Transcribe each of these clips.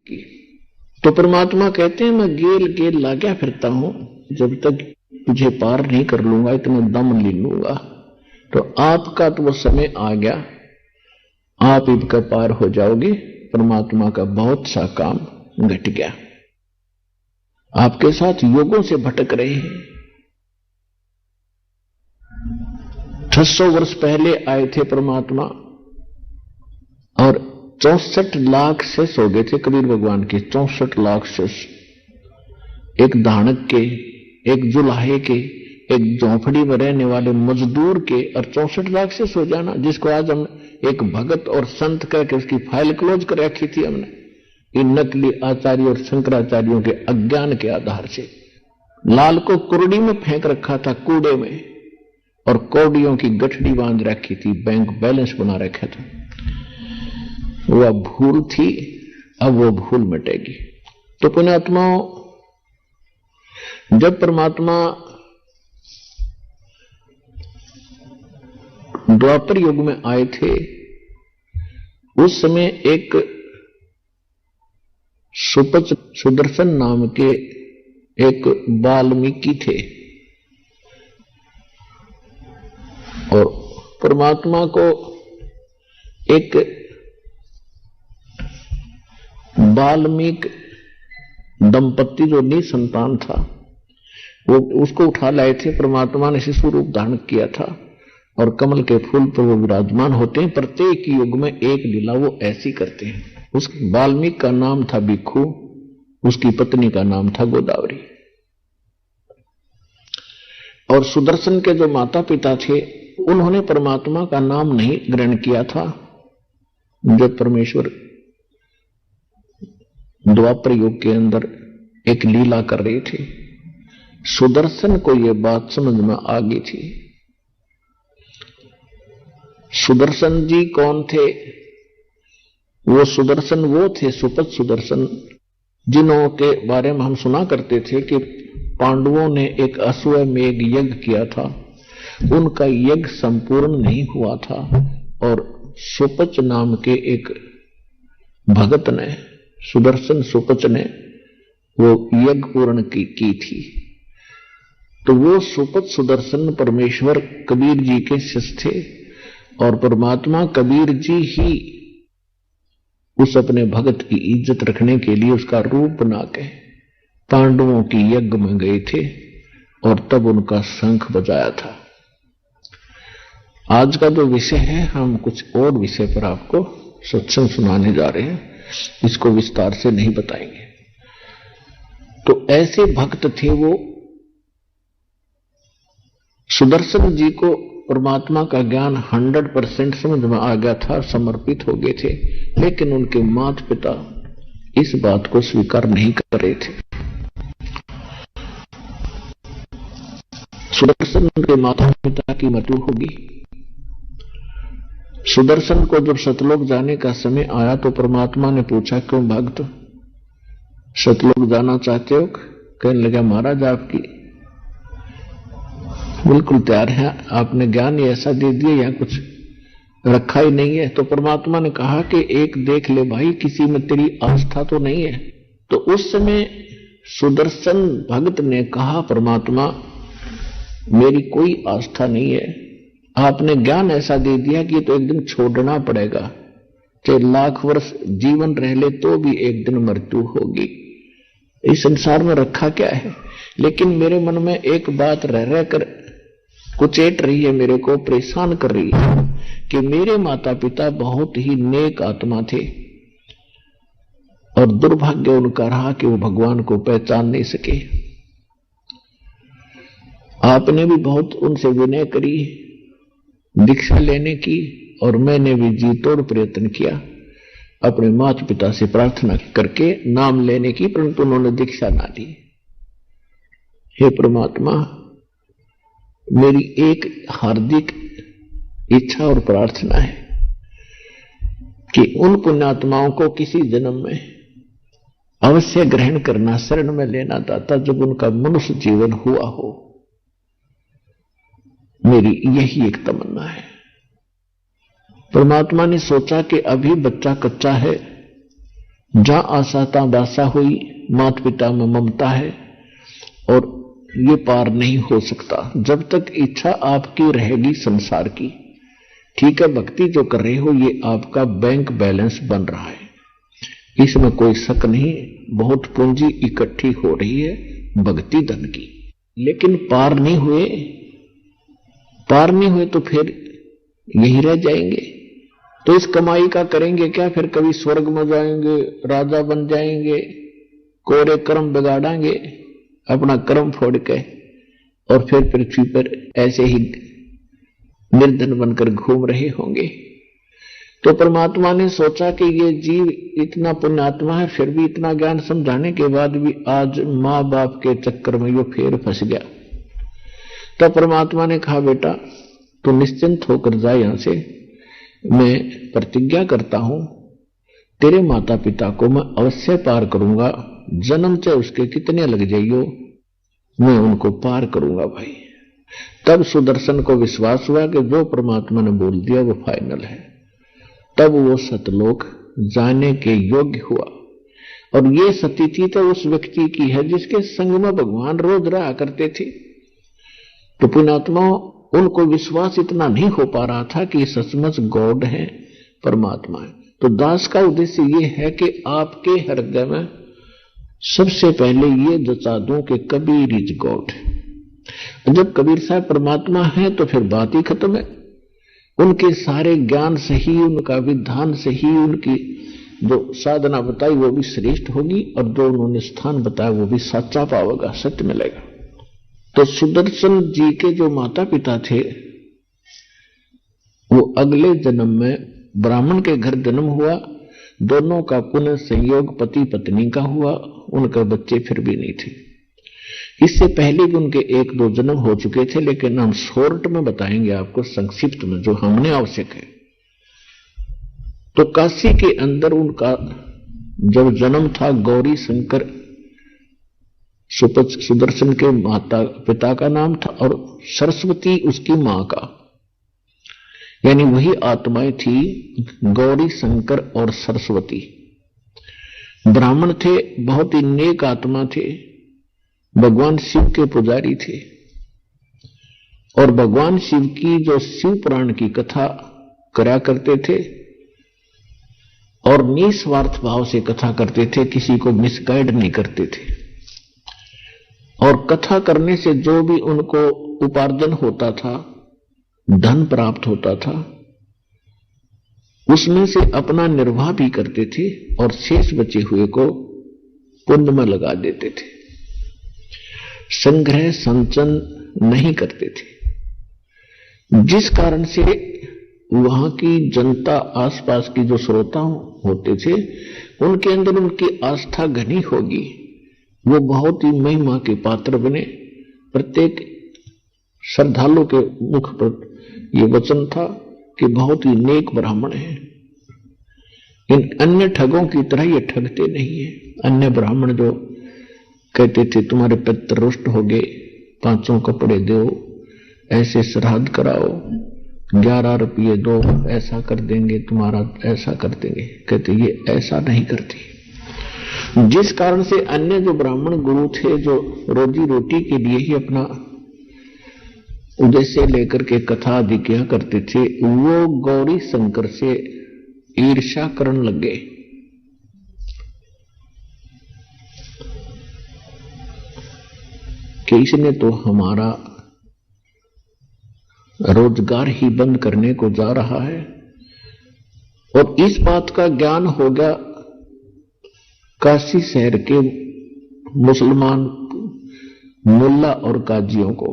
की। तो परमात्मा कहते हैं मैं गेल गेल लाग्या फिरता हूं, जब तक तुझे पार नहीं कर लूंगा इतना दम ले लूंगा। तो आपका तो वो समय आ गया, आप इनका पार हो जाओगे। परमात्मा का बहुत सा काम घट गया, आपके साथ युगों से भटक रहे हैं। 600 वर्ष पहले आए थे परमात्मा और 64 लाख शेष हो गए थे कबीर भगवान के। 64 लाख शेष, एक धानक के, एक जुलाहे के, एक झोंपड़ी में रहने वाले मजदूर के, और 64 लाख शेष हो जाना, जिसको आज हम एक भगत और संत करके उसकी फाइल क्लोज कर रखी थी हमने, इन नकली आचार्यों और शंकराचार्यों के अज्ञान के आधार से। लाल को कुरडी में फेंक रखा था, कूड़े में, और कौड़ियों की गठड़ी बांध रखी थी, बैंक बैलेंस बना रखा था। वह भूल थी, अब वो भूल मिटेगी। तो पुण्यात्माओं, जब परमात्मा द्वापर युग में आए थे, उस समय एक सुदर्शन नाम के एक वाल्मीकि थे, और परमात्मा को एक वाल्मीकि दंपत्ति जो निसंतान था, वो उसको उठा लाए थे। परमात्मा ने शिशु रूप धारण किया था, और कमल के फूल पर वो विराजमान होते हैं। प्रत्येक युग में एक लीला वो ऐसी करते हैं। उस वाल्मीकि का नाम था भिक्षु, उसकी पत्नी का नाम था गोदावरी। और सुदर्शन के जो माता पिता थे, उन्होंने परमात्मा का नाम नहीं ग्रहण किया था। जब परमेश्वर द्वापर युग के अंदर एक लीला कर रहे थे, सुदर्शन को यह बात समझ में आ गई थी। सुदर्शन जी कौन थे? वो सुदर्शन वो थे, सुपथ सुदर्शन, जिन्हों के बारे में हम सुना करते थे कि पांडवों ने एक अश्वमेध यज्ञ किया था, उनका यज्ञ संपूर्ण नहीं हुआ था, और सुपच नाम के एक भगत ने, सुदर्शन सुपच ने वो यज्ञ पूर्ण की थी। तो वो सुपच सुदर्शन परमेश्वर कबीर जी के शिष्य थे, और परमात्मा कबीर जी ही उस अपने भगत की इज्जत रखने के लिए उसका रूप बना के पांडवों की यज्ञ में गए थे, और तब उनका शंख बजाया था। आज का जो विषय है, हम कुछ और विषय पर आपको सत्संग सुनाने जा रहे हैं, इसको विस्तार से नहीं बताएंगे। तो ऐसे भक्त थे वो। सुदर्शन जी को परमात्मा का ज्ञान 100% समझ में आ गया था, समर्पित हो गए थे, लेकिन उनके माता पिता इस बात को स्वीकार नहीं कर रहे थे। सुदर्शन के माता पिता की मृत्यु होगी। सुदर्शन को जब सतलोक जाने का समय आया तो परमात्मा ने पूछा, क्यों भक्त सतलोक जाना चाहते हो? कहने लगा, महाराज आपकी बिल्कुल तैयार है, आपने ज्ञान ही ऐसा दे दिया, यहां कुछ रखा ही नहीं है। तो परमात्मा ने कहा कि एक देख ले भाई, किसी में तेरी आस्था तो नहीं है। तो उस समय सुदर्शन भक्त ने कहा, परमात्मा मेरी कोई आस्था नहीं है, आपने ज्ञान ऐसा दे दिया कि तो एक दिन छोड़ना पड़ेगा, चाहे लाख वर्ष जीवन रह ले तो भी एक दिन मृत्यु होगी। इस संसार में रखा क्या है? लेकिन मेरे मन में एक बात रह रहकर कुचेट रही है, मेरे को परेशान कर रही है कि मेरे माता पिता बहुत ही नेक आत्मा थे, और दुर्भाग्य उनका रहा कि वो भगवान को पहचान नहीं सके। आपने भी बहुत उनसे विनय करी, दीक्षा लेने की, और मैंने भी जी तोड़ प्रयत्न किया अपने माता पिता से प्रार्थना करके नाम लेने की, परंतु उन्होंने दीक्षा ना दी। हे परमात्मा, मेरी एक हार्दिक इच्छा और प्रार्थना है कि उन पुण्यात्माओं को किसी जन्म में अवश्य ग्रहण करना, शरण में लेना दाता, जब उनका मनुष्य जीवन हुआ हो। मेरी यही एक तमन्ना है। परमात्मा ने सोचा कि अभी बच्चा कच्चा है, जहां आशा ता बासा हुई, माता पिता में ममता है और ये पार नहीं हो सकता जब तक इच्छा आपकी रहेगी संसार की। ठीक है, भक्ति जो कर रहे हो ये आपका बैंक बैलेंस बन रहा है, इसमें कोई शक नहीं, बहुत पूंजी इकट्ठी हो रही है भक्ति धन की, लेकिन पार नहीं हुए तो फिर यही रह जाएंगे। तो इस कमाई का करेंगे क्या? फिर कभी स्वर्ग में जाएंगे, राजा बन जाएंगे, कोरे कर्म बिगाड़ेंगे अपना कर्म फोड़ के, और फिर पृथ्वी पर ऐसे ही निर्धन बनकर घूम रहे होंगे। तो परमात्मा ने सोचा कि ये जीव इतना पुण्यात्मा है, फिर भी इतना ज्ञान समझाने के बाद भी आज मां बाप के चक्कर में ये फिर फंस गया। तब परमात्मा ने कहा, बेटा तू निश्चिंत होकर जा यहां से, मैं प्रतिज्ञा करता हूं तेरे माता पिता को मैं अवश्य पार करूंगा, जन्म चाहे उसके कितने लग जाइयो मैं उनको पार करूंगा भाई। तब सुदर्शन को विश्वास हुआ कि जो परमात्मा ने बोल दिया वो फाइनल है। तब वो सतलोक जाने के योग्य हुआ। और ये स्थिति तो उस व्यक्ति की है जिसके संग में भगवान रोज रहा करते थे। तो पुण्यात्मा उनको विश्वास इतना नहीं हो पा रहा था कि सचमुच गॉड है, परमात्मा है। तो दास का उद्देश्य ये है कि आपके हृदय में सबसे पहले ये जचा दूं कि कबीर इज गॉड। जब कबीर साहब परमात्मा है तो फिर बात ही खत्म है। उनके सारे ज्ञान से ही, उनका विधान से ही उनकी जो साधना बताई वो भी श्रेष्ठ होगी, और जो उन्होंने स्थान बताया वो भी सच्चा पावेगा, सत्य मिलेगा। तो सुदर्शन जी के जो माता पिता थे वो अगले जन्म में ब्राह्मण के घर जन्म हुआ। दोनों का पुनः संयोग पति पत्नी का हुआ, उनके बच्चे फिर भी नहीं थे। इससे पहले भी उनके 1-2 जन्म हो चुके थे, लेकिन हम शॉर्ट में बताएंगे आपको, संक्षिप्त में जो हमने आवश्यक है। तो काशी के अंदर उनका जब जन्म था, गौरी शंकर सुदर्शन के माता पिता का नाम था, और सरस्वती उसकी मां का, यानी वही आत्माएं थी गौरी शंकर और सरस्वती। ब्राह्मण थे, बहुत ही नेक आत्मा थे, भगवान शिव के पुजारी थे, और भगवान शिव की जो शिव पुराण की कथा करा करते थे और निस्वार्थ भाव से कथा करते थे, किसी को मिसगाइड नहीं करते थे। और कथा करने से जो भी उनको उपार्जन होता था, धन प्राप्त होता था, उसमें से अपना निर्वाह भी करते थे और शेष बचे हुए को पुण्य में लगा देते थे। संग्रह संचन नहीं करते थे, जिस कारण से वहां की जनता, आसपास की जो श्रोता होते थे, उनके अंदर उनकी आस्था घनी होगी, वो बहुत ही महिमा के पात्र बने। प्रत्येक श्रद्धालु के मुख पर यह वचन था कि बहुत ही नेक ब्राह्मण है। इन अन्य ठगों की तरह ये ठगते नहीं है। अन्य ब्राह्मण जो कहते थे तुम्हारे पितर रुष्ट हो गए, 5 कपड़े दो, ऐसे श्राद्ध कराओ, 11 रुपये दो, ऐसा कर देंगे, तुम्हारा ऐसा कर देंगे, कहते ये ऐसा नहीं करते। जिस कारण से अन्य जो ब्राह्मण गुरु थे, जो रोजी रोटी के लिए ही अपना उद्देश्य लेकर के कथा आदि किया करते थे, वो गौरी शंकर से ईर्ष्या करने लग गए। कि इसने तो हमारा रोजगार ही बंद करने को जा रहा है। और इस बात का ज्ञान हो गया काशी शहर के मुसलमान मुल्ला और काजियों को।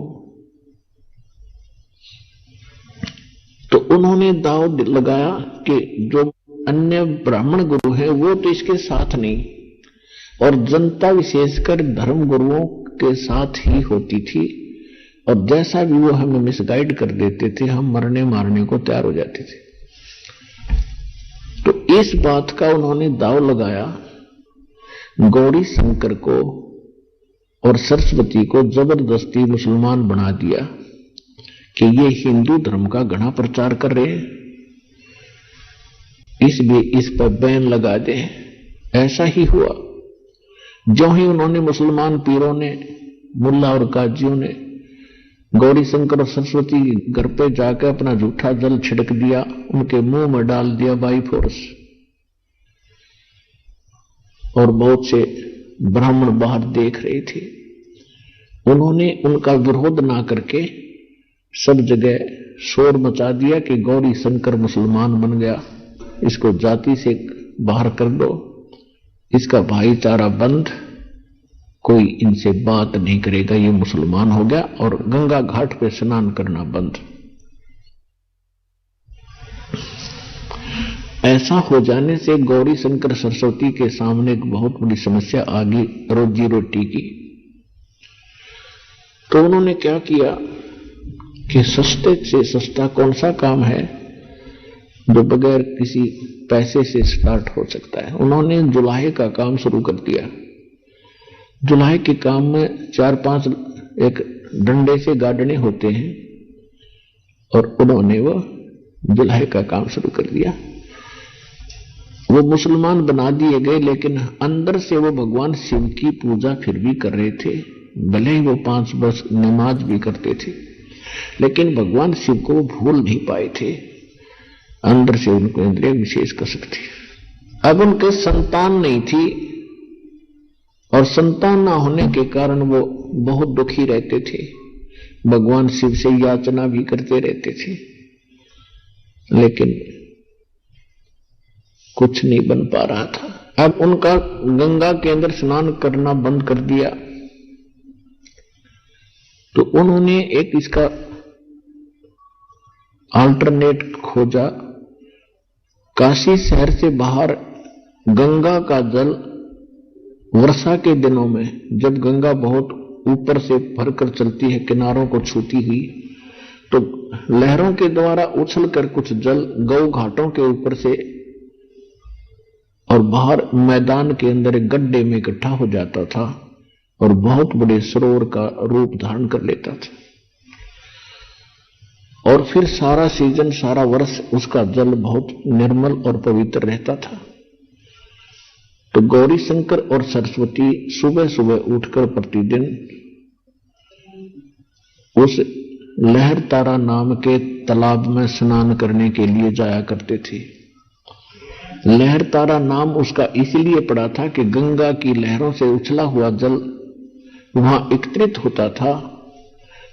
तो उन्होंने दाव लगाया कि जो अन्य ब्राह्मण गुरु हैं वो तो इसके साथ नहीं, और जनता विशेषकर धर्म गुरुओं के साथ ही होती थी, और जैसा भी वो हमें मिसगाइड कर देते थे, हम मरने मारने को तैयार हो जाते थे। तो इस बात का उन्होंने दाव लगाया, गौरी शंकर को और सरस्वती को जबरदस्ती मुसलमान बना दिया कि ये हिंदू धर्म का घना प्रचार कर रहे हैं, इसलिए इस पर बैन लगा दे। ऐसा ही हुआ। जो ही उन्होंने मुसलमान पीरों ने, मुल्ला और काजियों ने गौरी शंकर और सरस्वती घर पे जाकर अपना जूठा जल छिड़क दिया, उनके मुंह में डाल दिया बाई फोर्स, और बहुत से ब्राह्मण बाहर देख रहे थे। उन्होंने उनका विरोध ना करके सब जगह शोर मचा दिया कि गौरी शंकर मुसलमान बन गया, इसको जाति से बाहर कर दो, इसका भाईचारा बंद, कोई इनसे बात नहीं करेगा, ये मुसलमान हो गया, और गंगा घाट पे स्नान करना बंद। ऐसा हो जाने से गौरी शंकर सरस्वती के सामने एक बहुत बड़ी समस्या आ गई रोजी रोटी की। तो उन्होंने क्या किया कि सस्ते से सस्ता कौन सा काम है जो बगैर किसी पैसे से स्टार्ट हो सकता है। उन्होंने जुलाहे का काम शुरू कर दिया। जुलाहे के काम में 4-5 एक डंडे से गाड़ने होते हैं, और उन्होंने वो जुलाहे का काम शुरू कर दिया। वो मुसलमान बना दिए गए, लेकिन अंदर से वो भगवान शिव की पूजा फिर भी कर रहे थे। भले ही वो 5 वर्ष नमाज भी करते थे, लेकिन भगवान शिव को वो भूल नहीं पाए थे। अंदर से उनको इंद्रिय विशेष कसक थी। अब उनके संतान नहीं थी, और संतान ना होने के कारण वो बहुत दुखी रहते थे, भगवान शिव से याचना भी करते रहते थे, लेकिन कुछ नहीं बन पा रहा था। अब उनका गंगा के अंदर स्नान करना बंद कर दिया, तो उन्होंने एक इसका अल्टरनेट खोजा। काशी शहर से बाहर गंगा का जल वर्षा के दिनों में, जब गंगा बहुत ऊपर से भरकर चलती है, किनारों को छूती हुई, तो लहरों के द्वारा उछलकर कुछ जल गौ घाटों के ऊपर से और बाहर मैदान के अंदर एक गड्ढे में इकट्ठा हो जाता था और बहुत बड़े सरोवर का रूप धारण कर लेता था, और फिर सारा सीजन, सारा वर्ष उसका जल बहुत निर्मल और पवित्र रहता था। तो गौरी शंकर और सरस्वती सुबह सुबह उठकर प्रतिदिन उस लहर तारा नाम के तालाब में स्नान करने के लिए जाया करते थे। लहर तारा नाम उसका इसलिए पड़ा था कि गंगा की लहरों से उछला हुआ जल वहां एकत्रित होता था,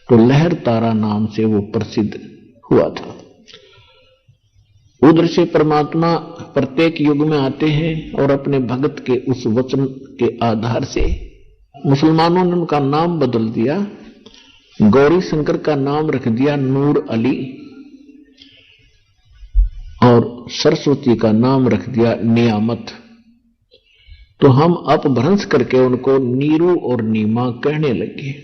तो लहर तारा नाम से वो प्रसिद्ध हुआ था। उधर से परमात्मा प्रत्येक युग में आते हैं और अपने भगत के उस वचन के आधार से मुसलमानों ने उनका नाम बदल दिया। गौरी शंकर का नाम रख दिया नूर अली, और सरस्वती का नाम रख दिया नियामत। तो हम अपभ्रंश करके उनको नीरू और नीमा कहने लगे।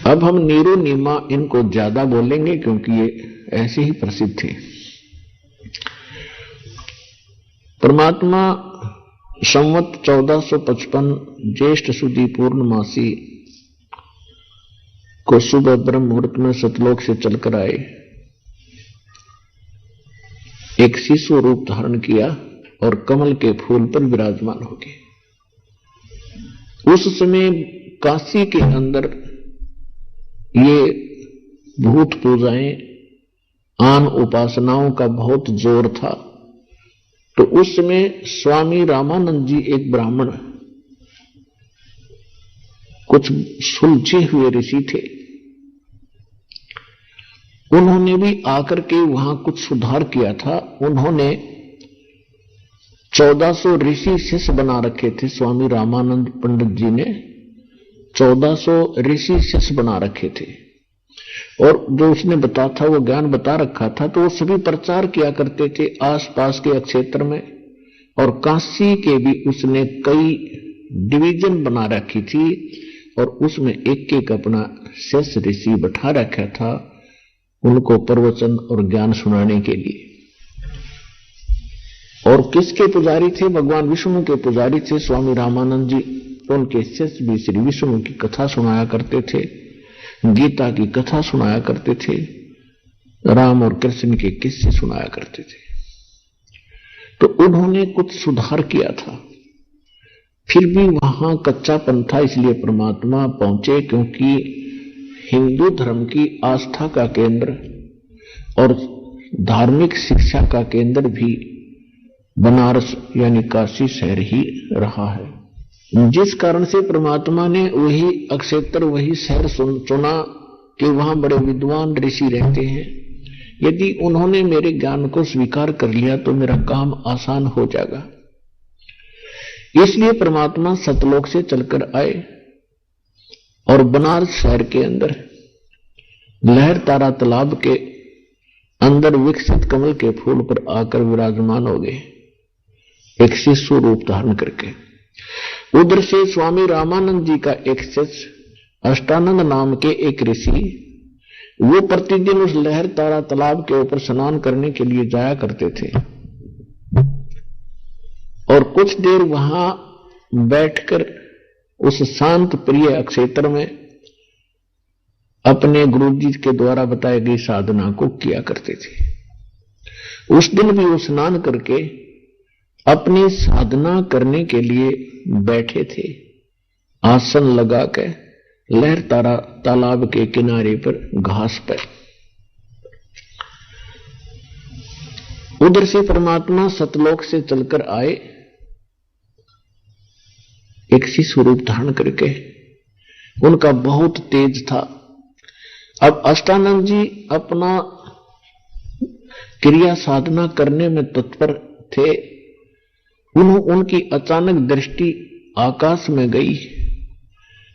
अब हम नीरू नीमा इनको ज्यादा बोलेंगे क्योंकि ये ऐसे ही प्रसिद्ध थे। परमात्मा संवत 1455 ज्येष्ठ सुदी पूर्णमासी को सुबह ब्रह्म मुहूर्त में सतलोक से चलकर आए। एक शिशु रूप धारण किया और कमल के फूल पर विराजमान हो गए। उस समय काशी के अंदर ये भूत पूजाएं, आन उपासनाओं का बहुत जोर था। तो उस समय स्वामी रामानंद जी एक ब्राह्मण, कुछ सुलझे हुए ऋषि थे, उन्होंने भी आकर के वहां कुछ सुधार किया था। उन्होंने 1400 ऋषि शिष्य बना रखे थे। स्वामी रामानंद पंडित जी ने 1400 ऋषि शिष्य बना रखे थे, और जो उसने बता था वो ज्ञान बता रखा था, तो वो सभी प्रचार किया करते थे आसपास के क्षेत्र में। और काशी के भी उसने कई डिवीजन बना रखी थी, और उसमें एक एक अपना शिष्य ऋषि बैठा रखा था उनको प्रवचन और ज्ञान सुनाने के लिए। और किसके पुजारी थे? भगवान विष्णु के पुजारी थे स्वामी रामानंद जी। उनके शिष्य भी श्री विष्णु की कथा सुनाया करते थे, गीता की कथा सुनाया करते थे, राम और कृष्ण के किस्से सुनाया करते थे। तो उन्होंने कुछ सुधार किया था, फिर भी वहां कच्चापन था, इसलिए परमात्मा पहुंचे, क्योंकि हिंदू धर्म की आस्था का केंद्र और धार्मिक शिक्षा का केंद्र भी बनारस यानी काशी शहर ही रहा है। जिस कारण से परमात्मा ने वही अक्षेत्र, वही शहर चुना कि वहां बड़े विद्वान ऋषि रहते हैं। यदि उन्होंने मेरे ज्ञान को स्वीकार कर लिया तो मेरा काम आसान हो जाएगा। इसलिए परमात्मा सतलोक से चलकर आए और बनारस शहर के अंदर लहर तारा तालाब के अंदर विकसित कमल के फूल पर आकर विराजमान हो गए, एक शिशु रूप धारण करके। उधर से स्वामी रामानंद जी का एक शिष्य अष्टानंद नाम के एक ऋषि, वो प्रतिदिन उस लहर तारा तालाब के ऊपर स्नान करने के लिए जाया करते थे और कुछ देर वहां बैठकर उस शांत प्रिय अक्षेत्र में अपने गुरुजी के द्वारा बताई गई साधना को किया करते थे। उस दिन भी वो स्नान करके अपनी साधना करने के लिए बैठे थे, आसन लगाकर लहर तारा तालाब के किनारे पर घास पर। उधर से परमात्मा सतलोक से चलकर आए, एक शिशु रूप धारण करके। उनका बहुत तेज था। अब अष्टानंद जी अपना क्रिया साधना करने में तत्पर थे। उनकी अचानक दृष्टि आकाश में गई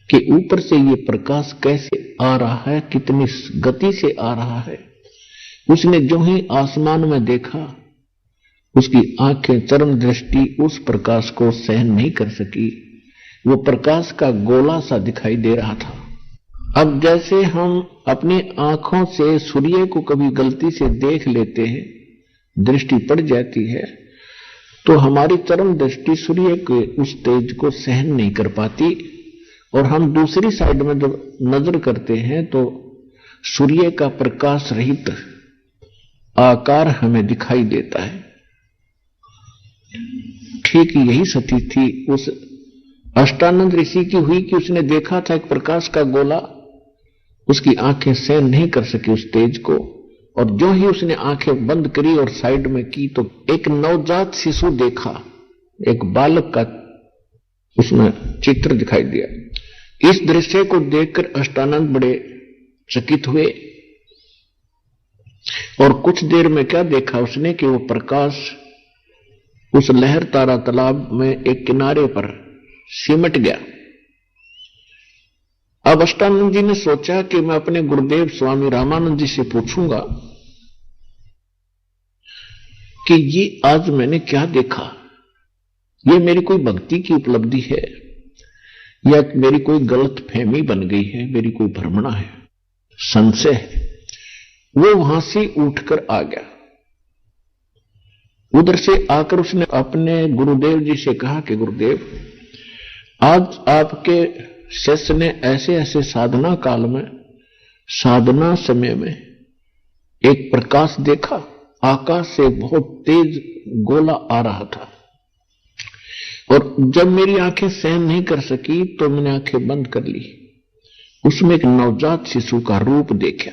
कि ऊपर से ये प्रकाश कैसे आ रहा है, कितनी गति से आ रहा है। उसने जो ही आसमान में देखा, उसकी आंखें चरम दृष्टि उस प्रकाश को सहन नहीं कर सकी। वो प्रकाश का गोला सा दिखाई दे रहा था। अब जैसे हम अपनी आंखों से सूर्य को कभी गलती से देख लेते हैं, दृष्टि पड़ जाती है, तो हमारी चरम दृष्टि सूर्य के उस तेज को सहन नहीं कर पाती और हम दूसरी साइड में जब नजर करते हैं तो सूर्य का प्रकाश रहित आकार हमें दिखाई देता है। ठीक यही स्थिति थी उस अष्टानंद ऋषि की हुई कि उसने देखा था एक प्रकाश का गोला, उसकी आंखें सहन नहीं कर सकी उस तेज को, और जो ही उसने आंखें बंद करी और साइड में की तो एक नवजात शिशु देखा, एक बालक का उसमें चित्र दिखाई दिया। इस दृश्य को देखकर अष्टानंद बड़े चकित हुए और कुछ देर में क्या देखा उसने कि वो प्रकाश उस लहर तारा तालाब में एक किनारे पर सिमट गया। अब अष्टानंद जी ने सोचा कि मैं अपने गुरुदेव स्वामी रामानंद जी से पूछूंगा कि ये आज मैंने क्या देखा, ये मेरी कोई भक्ति की उपलब्धि है या मेरी कोई गलत फहमी बन गई है, मेरी कोई भ्रमणा है, संशय है। वो वहां से उठकर आ गया। उधर से आकर उसने अपने गुरुदेव जी से कहा कि गुरुदेव, आज आपके शिष्य ने ऐसे ऐसे साधना काल में, साधना समय में एक प्रकाश देखा, आकाश से बहुत तेज गोला आ रहा था, और जब मेरी आंखें सहन नहीं कर सकी तो मैंने आंखें बंद कर ली। उसमें एक नवजात शिशु का रूप देखा।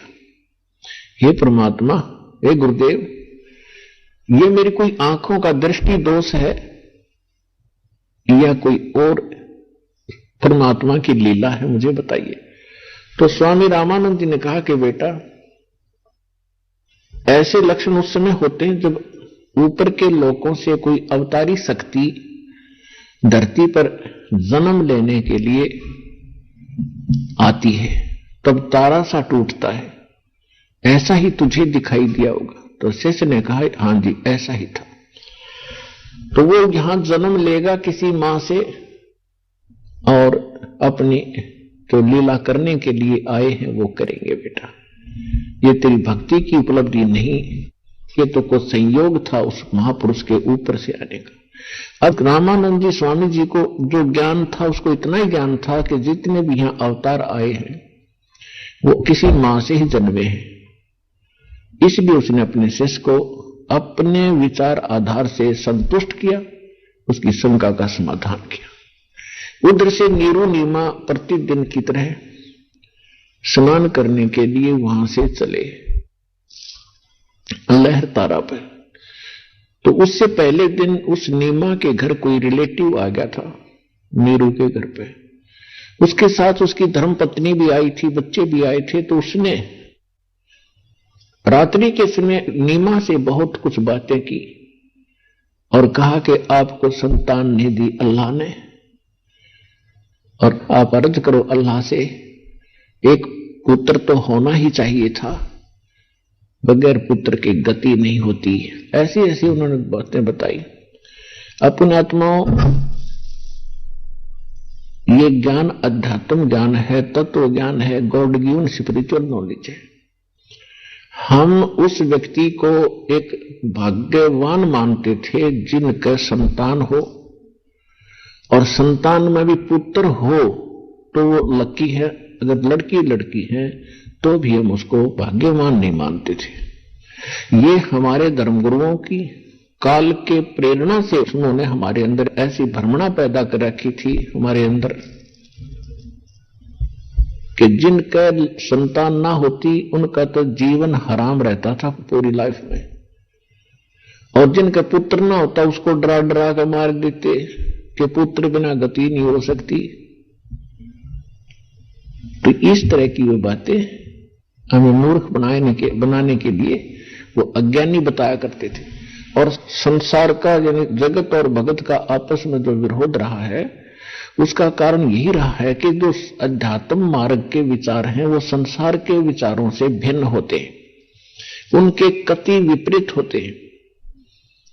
हे परमात्मा, हे गुरुदेव, ये मेरी कोई आंखों का दृष्टि दोष है या कोई और परमात्मा की लीला है, मुझे बताइए। तो स्वामी रामानंद जी ने कहा कि बेटा, ऐसे लक्षण उस समय होते हैं जब ऊपर के लोकों से कोई अवतारी शक्ति धरती पर जन्म लेने के लिए आती है, तब तारा सा टूटता है। ऐसा ही तुझे दिखाई दिया होगा। तो शिष्य ने कहा हां जी, ऐसा ही था। तो वो यहां जन्म लेगा किसी मां से और अपनी जो लीला करने के लिए आए हैं वो करेंगे। बेटा, ये तेरी भक्ति की उपलब्धि नहीं, ये तो कोई संयोग था उस महापुरुष के ऊपर से आने का। अब रामानंद जी स्वामी जी को जो ज्ञान था, उसको इतना ही ज्ञान था कि जितने भी यहां अवतार आए हैं वो किसी मां से ही जन्मे हैं। इसलिए उसने अपने शिष्य को अपने विचार आधार से संतुष्ट किया, उसकी शंका का समाधान किया। उधर से नीरू नीमा प्रतिदिन की तरह स्नान करने के लिए वहां से चले लहर तारा पर। तो उससे पहले दिन उस नीमा के घर कोई रिलेटिव आ गया था, नीरू के घर पे। उसके साथ उसकी धर्मपत्नी भी आई थी, बच्चे भी आए थे। तो उसने रात्रि के समय नीमा से बहुत कुछ बातें की और कहा कि आपको संतान नहीं दी अल्लाह ने, और आप अर्ज करो अल्लाह से, एक पुत्र तो होना ही चाहिए था, बगैर पुत्र की गति नहीं होती। ऐसी ऐसी उन्होंने बातें बताई। अपने आत्माओं, ये ज्ञान अध्यात्म ज्ञान है, तत्व ज्ञान है, गॉड गिवन स्पिरिचुअल नॉलेज है। हम उस व्यक्ति को एक भाग्यवान मानते थे जिनका संतान हो, और संतान में भी पुत्र हो तो वो लकी है, अगर लड़की है तो भी हम उसको भाग्यवान नहीं मानते थे। ये हमारे धर्मगुरुओं की काल के प्रेरणा से उन्होंने हमारे अंदर ऐसी भ्रमणा पैदा कर रखी थी हमारे अंदर, कि जिनका संतान ना होती उनका तो जीवन हराम रहता था पूरी लाइफ में, और जिनका पुत्र ना होता उसको डरा डरा कर मार देते कि पुत्र बिना गति नहीं हो सकती। तो इस तरह की वो बातें हमें मूर्ख बनाने के लिए वो अज्ञानी बताया करते थे। और संसार का यानी जगत और भगत का आपस में जो विरोध रहा है, उसका कारण यही रहा है कि जो अध्यात्म मार्ग के विचार हैं वो संसार के विचारों से भिन्न होते हैं, उनके कति विपरीत होते हैं।